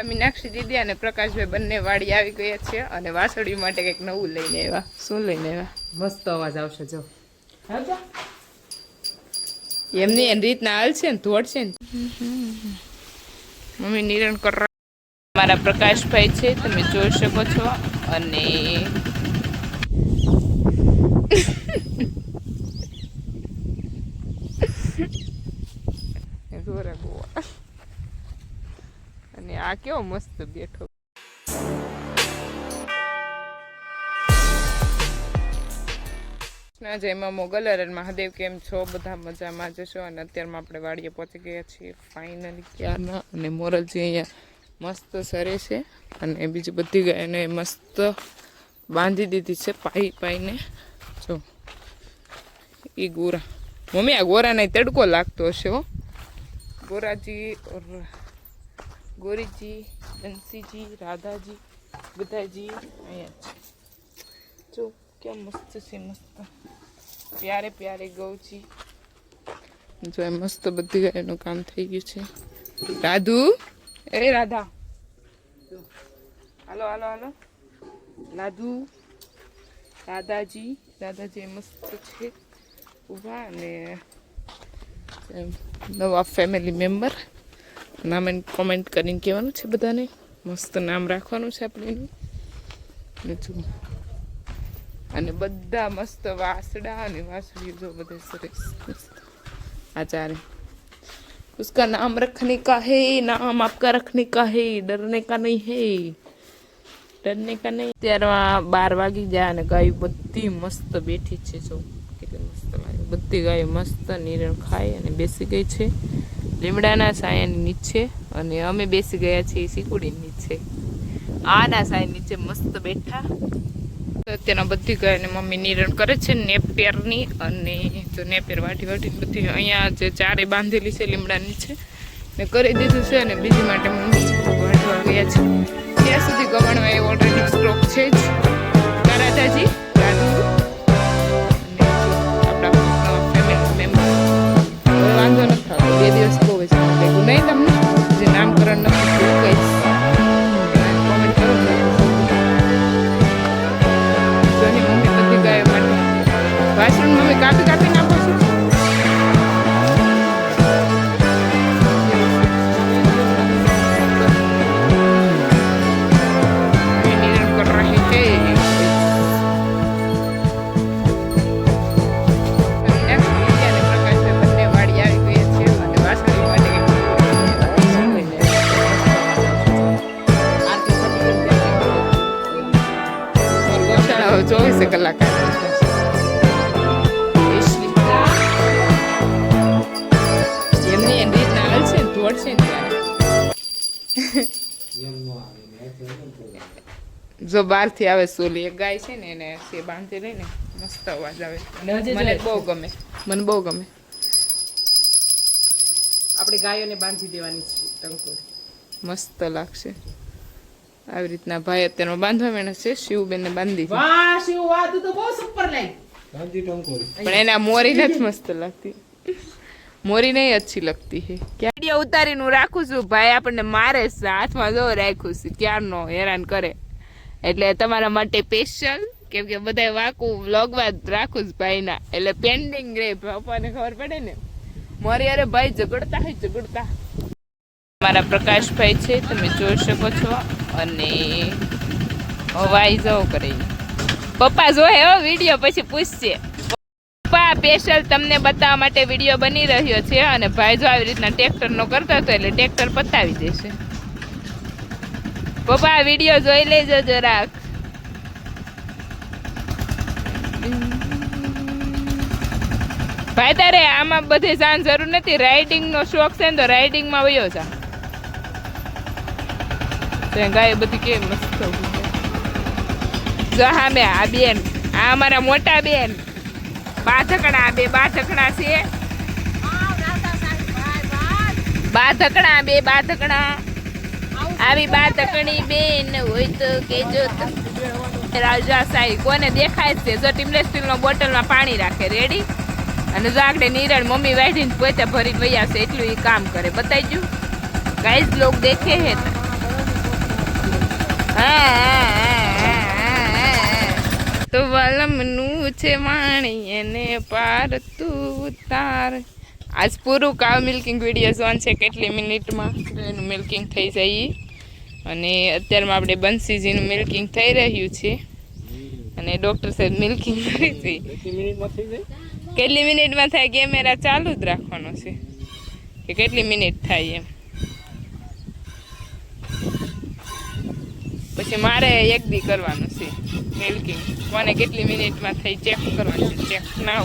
મીનાક્ષી દીદી અને પ્રકાશભાઈ બંને વાડી આવી ગયા છે અને વાસળી માટે કંઈક નવું લઈને આવ્યા. શું લઈને આવ્યા? મસ્ત અવાજ આવશે જો. એમની એની રીતના હાલ છે ને ધોડ છે ને. મમ્મી નિરણ કર મારા પ્રકાશભાઈ છે, તમે જોઈ શકો છો. અને અને આ કેવો મસ્ત બેઠો. જયમાં મોગલ અને મહાદેવ, કેમ છો? બધા મજામાં જશો. અને અત્યારમાં આપણે વાડીએ પહોંચી ગયા છીએ ફાઇનલી ક્યારના. અને મોરલજી અહીંયા મસ્ત સરે છે અને બીજી બધી ગાયને મસ્ત બાંધી દીધી છે પાઈને. જો એ ગોરા, મમ્મી આ ગોરાને તડકો લાગતો હશે હો. ગોરાજી, ગોરીજી, બંસીજી, રાધાજી, બધાજી અહીંયા છે. જો क्या मस्त से मस्त प्यारे प्यारे गौजी. जो है मस्त बધી ગાયનું કામ થઈ ગયું છે. રાધુ, એ રાધા, હાલો હાલો હાલો. રાધુ, રાધાજી મસ્ત છે ઉભા. અને નવા ફેમિલી મેમ્બર નામ એને કોમેન્ટ કરીને કહેવાનું છે બધાને. મસ્ત નામ રાખવાનું છે આપણે એનું. અને બધા મસ્ત વાસડા અને વાસળીઓ જો બધે સરસ મસ્ત. आचार्य उसका नाम रखने का है, नाम आपका रखने का है, डरने का नहीं है, डरने का नहीं. ત્યારમાં 12 વાગી ગયા અને ગાયો બધી મસ્ત બેઠી છે. જો કેટલી મસ્ત લાગે. બધી ગાયો મસ્ત નિરણ ખાય અને બેસી ગઈ છે લીમડાના સાયાની નીચે. અને અમે બેસી ગયા છીએ સિકુડીની નીચે. આના સાયા નીચે મસ્ત બેઠા. અત્યારના બધી ગાયને મમ્મી નિરણ કરે છે નેપિયરની. અને જો નેપિયર વાઢીને બધી અહીંયા જે ચારે બાંધેલી છે લીમડાની છે ને કરી દીધું છે. અને બીજી માટે મમ્મી વાઢવા ગયા છે. ત્યાં સુધી ગવણવા એ ઓલરેડી સ્ટોક છે જ. રાધાજી, રાધુ અને આપણા ફેમિલી મેમ્બર. હવે વાંધો નથી થતો, 2 દિવસ બહુ જ ભેગું નહીં. તમને જે નામકરણ નથી કહીશ કોમેન્ટ કરો. વાસણ મમ્મી કાપી નાખો છો. નિરણ કર રહે છે. પ્રકાશભાઈ બંને વાડી આવી ગયા છે અને વાસણ માટે ગૌશાળા 24 કલાક. જો બહારથી આવે સોલી એક ગાય છે ને એને સે બાંધી લઈને મસ્ત અવાજ આવે. મને બહુ ગમે, મને બહુ ગમે. આપણે ગાયોને બાંધી દેવાની છે ટંકોર, મસ્ત લાગશે. આવી રીતના ભાઈ અત્યારમાં બાંધવા મેળે છે. શિવબેનને બાંધી. વાહ શિવ, વાહ તું તો બહુ સુપર લાગી બાંધી ટંકોર. પણ એના મોરી નથી મસ્ત લાગતી. મોરી નહીં અચ્છી લગતી હે. વિડીયો ઉતારીને હું રાખું છું. ભાઈ આપણને મારે હાથમાં જો રાખ્યું છે ક્યારનો હેરાન કરે. એટલે તમારા માટે સ્પેશિયલ, કેમ કે બધા વાકું વ્લોગવા રાખું છું ભાઈના. એટલે પેન્ડિંગ રે, પપ્પાને ખબર પડે ને. મારી અરે ભાઈ ઝઘડતા. મારા પ્રકાશભાઈ છે, તમે જોઈ શકો છો. અને હવાઈ જાવ કરે પપ્પા જોહે હો વિડીયો, પછી પૂછશે. સ્પેશિયલ તમને બતાવવા માટે વિડીયો બની રહ્યો છે. અને ભાઈ જો આવી રીતના ટ્રેક્ટરનો કરતો હતો એટલે ટ્રેક્ટર પતાવી દેશે. પપ્પા વિડીયો જોઈ લેજો જરાક. ભાઈ તારે આમાં બધે જાણ જરૂર નથી. રાઇડિંગ નો શોખ છે ને તો રાઇડિંગ માં વયો જા. ગાય બધી કેવી મસ્ત. જો હા મેં આ બેન, આ અમારા મોટા બેન બાથકણા, બે બાથકણા છે. બાથકણા આવી બાથકણી બેન હોય તો કેજો. રાજા સાઈ કોને દેખાય છે. જો ટીમલેસ સ્ટીલનો બોટલમાં પાણી રાખે રેડી. અને જો આગળ નિરણ મમ્મી વાઢીને પોતે ભરી વયા છે. એટલું એ કામ કરે. બતાવી ગયું ગાઈઝ લોગ દેખે હે. તો વલમનું છે વાણી એને પાર તું તાર. આજ પૂરું કાવ મિલ્કિંગ વિડીયો જોન છે કેટલી મિનિટમાં એનું મિલ્કિંગ થઈ જાય. અને અત્યારમાં આપણે બંસીજીનું મિલ્કિંગ થઈ રહ્યું છે અને ડૉક્ટર સાહેબ મિલ્કિંગ કરી છે. કેટલી મિનિટમાં થાય કેમેરા ચાલુ જ રાખવાનો છે કે કેટલી મિનિટ થાય એમ. પછી મારે એક દી કરવાનું છે મિલ્કિંગ, મને કેટલી મિનિટમાં થઈ ચેક કરવાનું છે. ચેક ના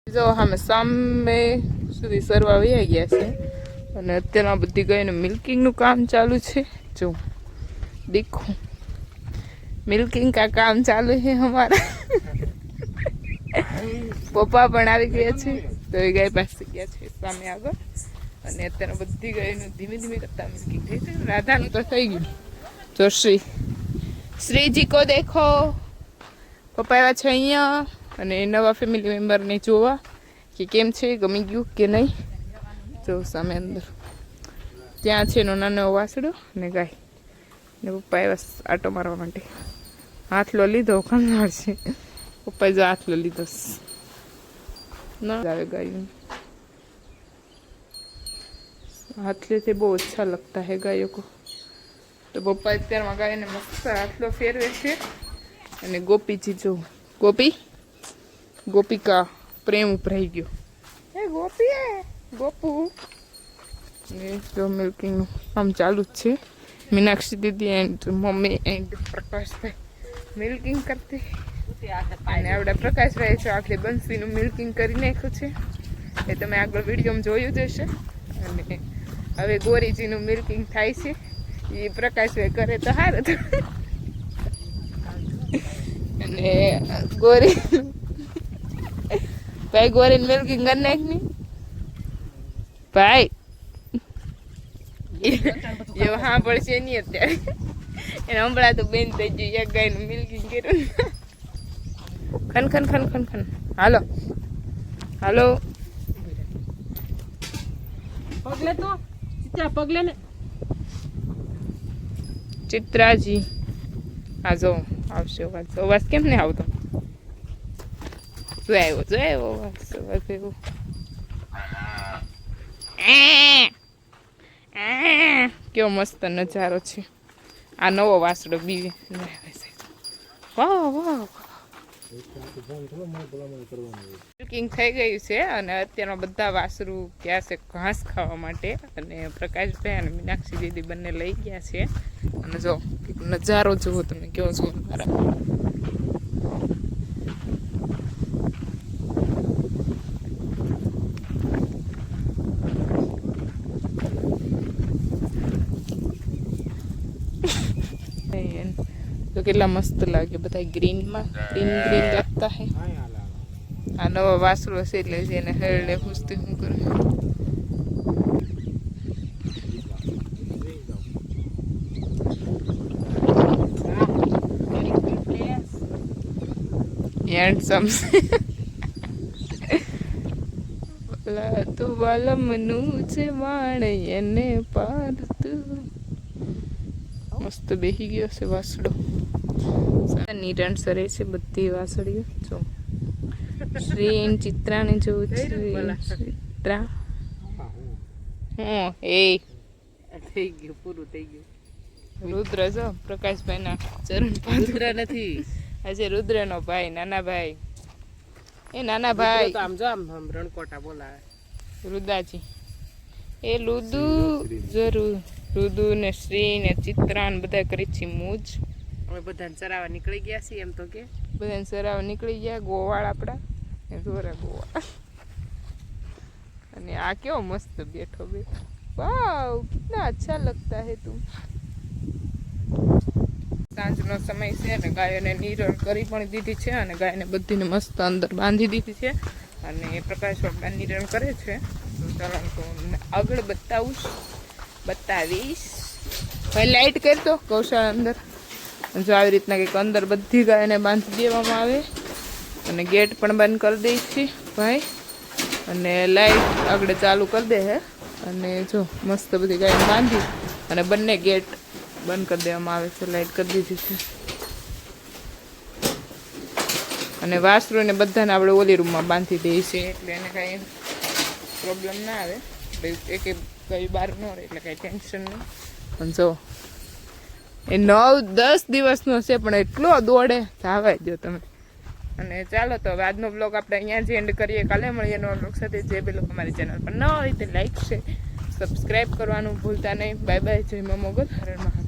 જો અમે સામે સુધી સરવા વહી ગયા છે અને અત્યારમાં બધી ગાયનું મિલ્કિંગનું કામ ચાલુ છે. જો દેખો મિલ્કિંગ કા કામ ચાલુ છે હમારા. પપ્પા પણ આવી ગયા છે તો એ ગાય પાસે ગયા છે સામે આગળ. અને અત્યારે બધી ગાયનું ધીમે ધીમે કરતા મિલ્કિંગ થઈ છે. રાધાનું તો થઈ ગયું. જો શ્રીજી કો દેખો, પપ્પા આવ્યા છે અહીંયા અને નવા ફેમિલી મેમ્બરને જોવા કે કેમ છે, ગમી ગયું કે નહીં. જો સામે અંદર ત્યાં છે એનો નાનો વાસડો ને ગાય ને પપ્પા આવ્યા આટો મારવા માટે. હાથલો લીધો કંગાળ છે પપ્પાએ, જો હાથલો લીધો ના આવે गायों हाथले से बहुत अच्छा लगता है गायों को. तो पप्पा અત્યારમાં ગાયને મસ્ત હાથલો ફેરવે છે. અને ગોપીજી જો ગોપિકા પ્રેમ ઉભરાઈ ગયો. એ ગોપી હે ગોપુ. એ જો મિલ્કિંગનું કામ ચાલુ જ છે. મીનાક્ષી દીદી and mummy and Prakashbhai milking કરતી. અને આપણા પ્રકાશભાઈ છે આખરે બંસીનું મિલ્કિંગ કરી નાખ્યું છે. એ તમે આગળ વિડીયોમાં જોયું જ હશે. અને હવે ગોરીજીનું મિલ્કિંગ થાય છે. એ પ્રકાશભાઈ કરે તો સારું હતું. અને ગોરી ભાઈ ગોરીને મિલ્કિંગ કરી નાખની ભાઈ. એવું હા પડશે નહીં અત્યારે. એને હમણાં તો બેન થઈ ગયું એક ગાયનું મિલ્કિંગ કર્યું. ખન ખન ખન ખન ખન. હાલો હાલો પગલે તો ચિત્રા પગલે ને ચિત્રાજી. હા જો આવશે અવાજ. અવાજ કેમ નહીં આવતો? જો આવ્યો અવાજ એવો. કેવો મસ્ત નજારો છે. આ નવો વાસડો બીવે. વાહ વાહ મિલ્કિંગ થઈ ગયું છે અને અત્યારમાં બધા વાસરું ગયા છે ઘાસ ખાવા માટે. અને પ્રકાશભાઈ અને મીનાક્ષી દીદી બંને લઈ ગયા છે. અને જો નજારો જુઓ તમે કેવો છો મારા. તો કેટલા મસ્ત લાગે બધા ગ્રીનમાં ગ્રીન લાગતા હે. આ નવા વાસરો છે એટલે એને હરડે પૂછતી શું કરે. હેન્ડસમ તું વાલમનું છે વાણ એને પારતું. મસ્ત બેહી ગયો છે વાસડો. નિરણ સરે છે બધી વાસળીઓ. જો શ્રી ચિત્રાને જોઉં છે. ચિત્રા હું એ થઈ ગયું પૂરું થઈ ગયું. રુદ્ર જો પ્રકાશભાઈના ચરણ પાદુકા. રુદ્ર નથી આજે રુદ્રનો ભાઈ, નાના ભાઈ. એ નાના ભાઈ રુદ્ર તો આમ જો આમ રણકોટા બોલાવે. રુદાજી. એ લુદુ જરૂર રુદુ ને શ્રી ને ચિત્રા ને બધા કરી છે મૂજ. અમે બધાને ચરાવવા નીકળી ગયા છીએ એમ તો કે. બધાને સરાવ નીકળી ગયા ગોવાળ આપડા એ જોરા ગોવાળ. અને આ કેવો મસ્ત બેઠો બેઠો. વાવ કિतना अच्छा लगता है तुम. સાંજનો સમય છે અને ગાયોને નિરણ કરી પણ દીધી છે અને ગાયને બધીને મસ્ત અંદર બાંધી દીધી છે અને પ્રકાશ બાપા નિરણ કરે છે. તો ચાલો હું તમને આગળ બતાવીશ. ભાઈ લાઈટ કરી દો ગૌશાળા અંદર. જો આવી રીતના કંઈક અંદર બધી ગાયને બાંધી દેવામાં આવે અને ગેટ પણ બંધ કરી દઈ છે ભાઈ અને લાઈટ આગળ ચાલુ કરી દે હે અને જો મસ્ત બધી ગાયને બાંધી અને બંને ગેટ બંધ કરી દેવામાં આવે છે. લાઈટ કરી દીધી છે અને વાસરુને બધાને આપણે ઓલી રૂમમાં બાંધી દઈએ છીએ એટલે એને કાંઈ પ્રોબ્લેમ ના આવે. એક ગાય બહાર ન રહે એટલે કાંઈ ટેન્શન નહીં. પણ જો એ 9-10 દિવસનો છે પણ એટલો દોડે ધાવાય જો તમે. અને ચાલો તો હવે આજનો બ્લોગ આપણે અહીંયા જ એન્ડ કરીએ. કાલે મળીએ નવા બ્લોગ સાથે. જે બી લોકો અમારી ચેનલ પર ન હોય તે લાઈક છે, સબસ્ક્રાઈબ કરવાનું ભૂલતા નહીં. Bye bye. જય મા મોગલ. હર હર મહાદેવ.